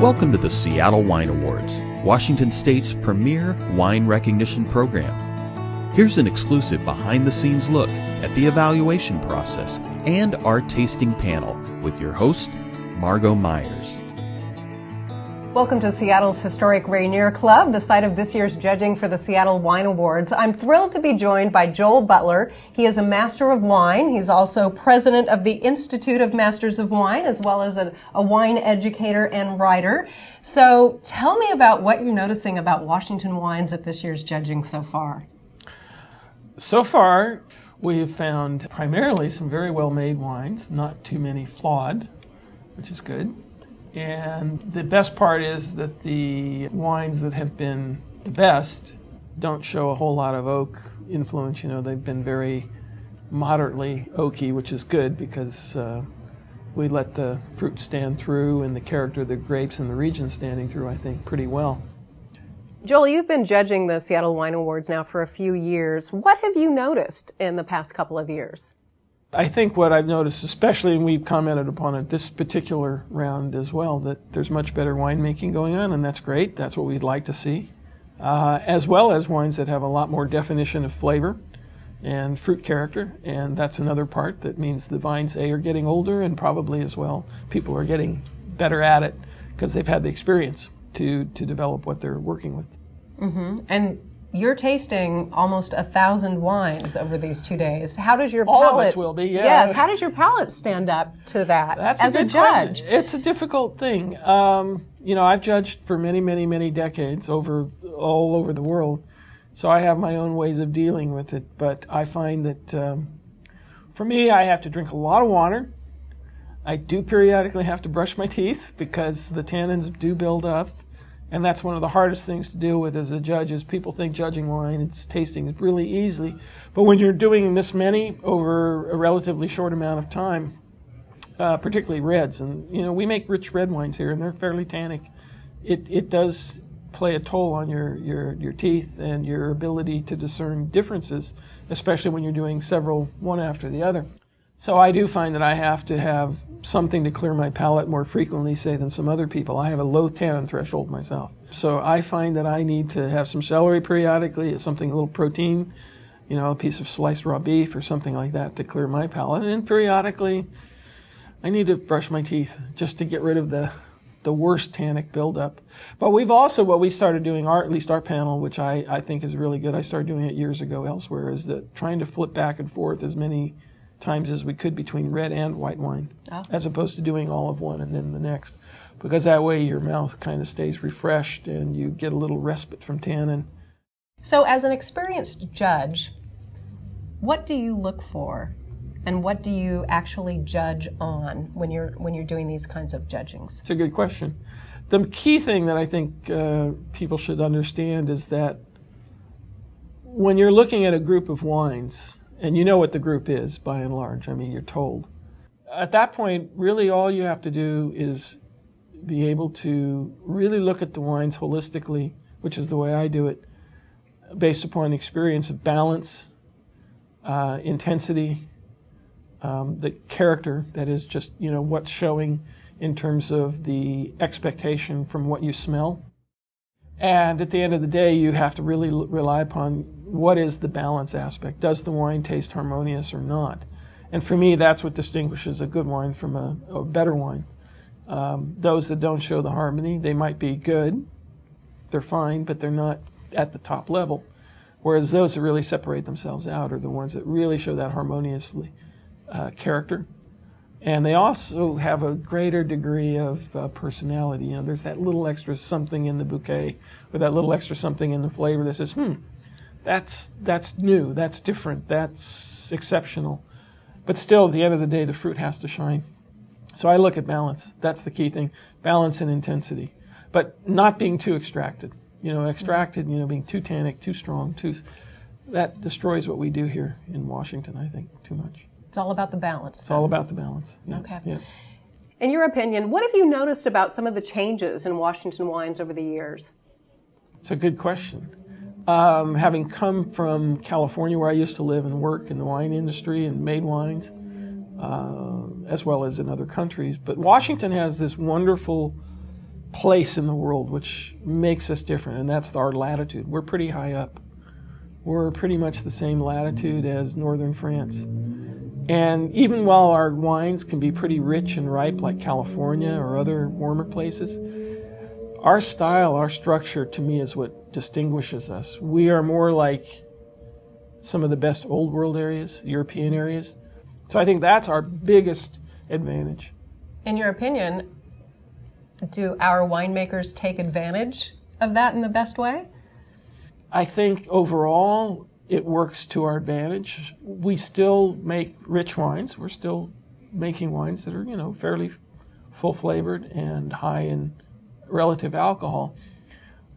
Welcome to the Seattle Wine Awards, Washington State's premier wine recognition program. Here's an exclusive behind-the-scenes look at the evaluation process and our tasting panel with your host, Margot Myers. Welcome to Seattle's historic Rainier Club, the site of this year's judging for the Seattle Wine Awards. I'm thrilled to be joined by Joel Butler. He is a Master of Wine. He's also president of the Institute of Masters of Wine, as well as a wine educator and writer. So tell me about what you're noticing about Washington wines at this year's judging so far. So far, we've found primarily some very well-made wines, not too many flawed, which is good. And the best part is that the wines that have been the best don't show a whole lot of oak influence. You know, they've been very moderately oaky, which is good because we let the fruit stand through and the character of the grapes and the region standing through, I think, pretty well. Joel, you've been judging the Seattle Wine Awards now for a few years. What have you noticed in the past couple of years? I think what I've noticed, especially, and we've commented upon it this particular round as well, that there's much better winemaking going on, and that's great. That's what we'd like to see. As well as wines that have a lot more definition of flavor and fruit character, and that's another part that means the vines, A, are getting older, and probably as well people are getting better at it because they've had the experience to develop what they're working with. Mm-hmm. And you're tasting almost 1,000 wines over these 2 days. How does your palate... All of us will be, yeah. Yes, how does your palate stand up to that as a judge? Question. It's a difficult thing. You know, I've judged for many decades all over the world, so I have my own ways of dealing with it. But I find that for me, I have to drink a lot of water. I do periodically have to brush my teeth because the tannins do build up. And that's one of the hardest things to deal with as a judge is people think judging wine, it's tasting it really easily. But when you're doing this many over a relatively short amount of time, particularly reds, and you know, we make rich red wines here and they're fairly tannic, it does play a toll on your teeth and your ability to discern differences, especially when you're doing several one after the other. So I do find that I have to have something to clear my palate more frequently, say, than some other people. I have a low tannin threshold myself. So I find that I need to have some celery periodically, something, a little protein, you know, a piece of sliced raw beef or something like that to clear my palate. And periodically, I need to brush my teeth just to get rid of the worst tannic buildup. But we've also, what we started doing, at least our panel, which I think is really good, I started doing it years ago elsewhere, is that trying to flip back and forth as many times as we could between red and white wine, as opposed to doing all of one and then the next, because that way your mouth kind of stays refreshed and you get a little respite from tannin. So as an experienced judge, what do you look for and what do you actually judge on when you're doing these kinds of judgings? It's a good question. The key thing that I think people should understand is that when you're looking at a group of wines, and you know what the group is, by and large. I mean, you're told. At that point, really all you have to do is be able to really look at the wines holistically, which is the way I do it, based upon the experience of balance, intensity, the character, that is just, you know, what's showing in terms of the expectation from what you smell. And at the end of the day, you have to really rely upon what is the balance aspect. Does the wine taste harmonious or not? And for me, that's what distinguishes a good wine from a better wine. Those that don't show the harmony, they might be good, they're fine, but they're not at the top level. Whereas those that really separate themselves out are the ones that really show that harmoniously character. And they also have a greater degree of personality. You know, there's that little extra something in the bouquet, or that little extra something in the flavor that says, that's new, that's different, that's exceptional. But still, at the end of the day, the fruit has to shine. So I look at balance. That's the key thing, balance and intensity. But not being too extracted. You know, being too tannic, too strong, that destroys what we do here in Washington, I think, too much. It's all about the balance. It's all about the balance. Yeah. Okay. Yeah. In your opinion, what have you noticed about some of the changes in Washington wines over the years? It's a good question. Having come from California, where I used to live and work in the wine industry and made wines, as well as in other countries, but Washington has this wonderful place in the world which makes us different, and that's our latitude. We're pretty high up. We're pretty much the same latitude as northern France. And even while our wines can be pretty rich and ripe like California or other warmer places, our style, our structure, to me, is what distinguishes us. We are more like some of the best old world areas, European areas. So I think that's our biggest advantage. In your opinion, do our winemakers take advantage of that in the best way? I think overall it works to our advantage. We still make rich wines. We're still making wines that are, fairly full flavored and high in relative alcohol.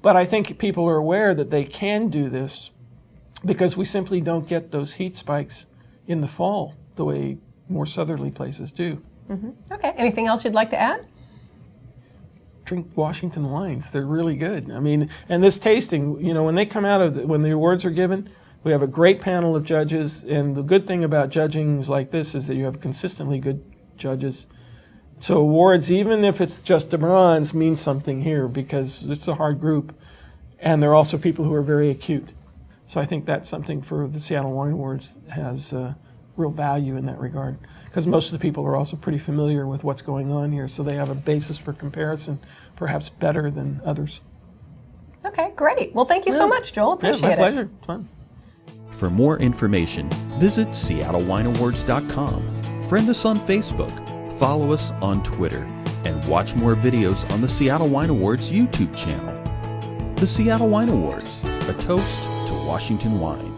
But I think people are aware that they can do this because we simply don't get those heat spikes in the fall the way more southerly places do. Mm-hmm. Okay. Anything else you'd like to add? Drink Washington wines. They're really good. I mean, and this tasting, when they come out of when the awards are given, we have a great panel of judges, and the good thing about judging like this is that you have consistently good judges. So awards, even if it's just a bronze, means something here because it's a hard group, and they're also people who are very acute. So I think that's something for the Seattle Wine Awards has real value in that regard, because most of the people are also pretty familiar with what's going on here, so they have a basis for comparison, perhaps better than others. Okay, great. Well, thank you so much, Joel. Appreciate my it. pleasure. Fun. For more information, visit SeattleWineAwards.com. Friend us on Facebook, follow us on Twitter, and watch more videos on the Seattle Wine Awards YouTube channel. The Seattle Wine Awards, a toast to Washington wine.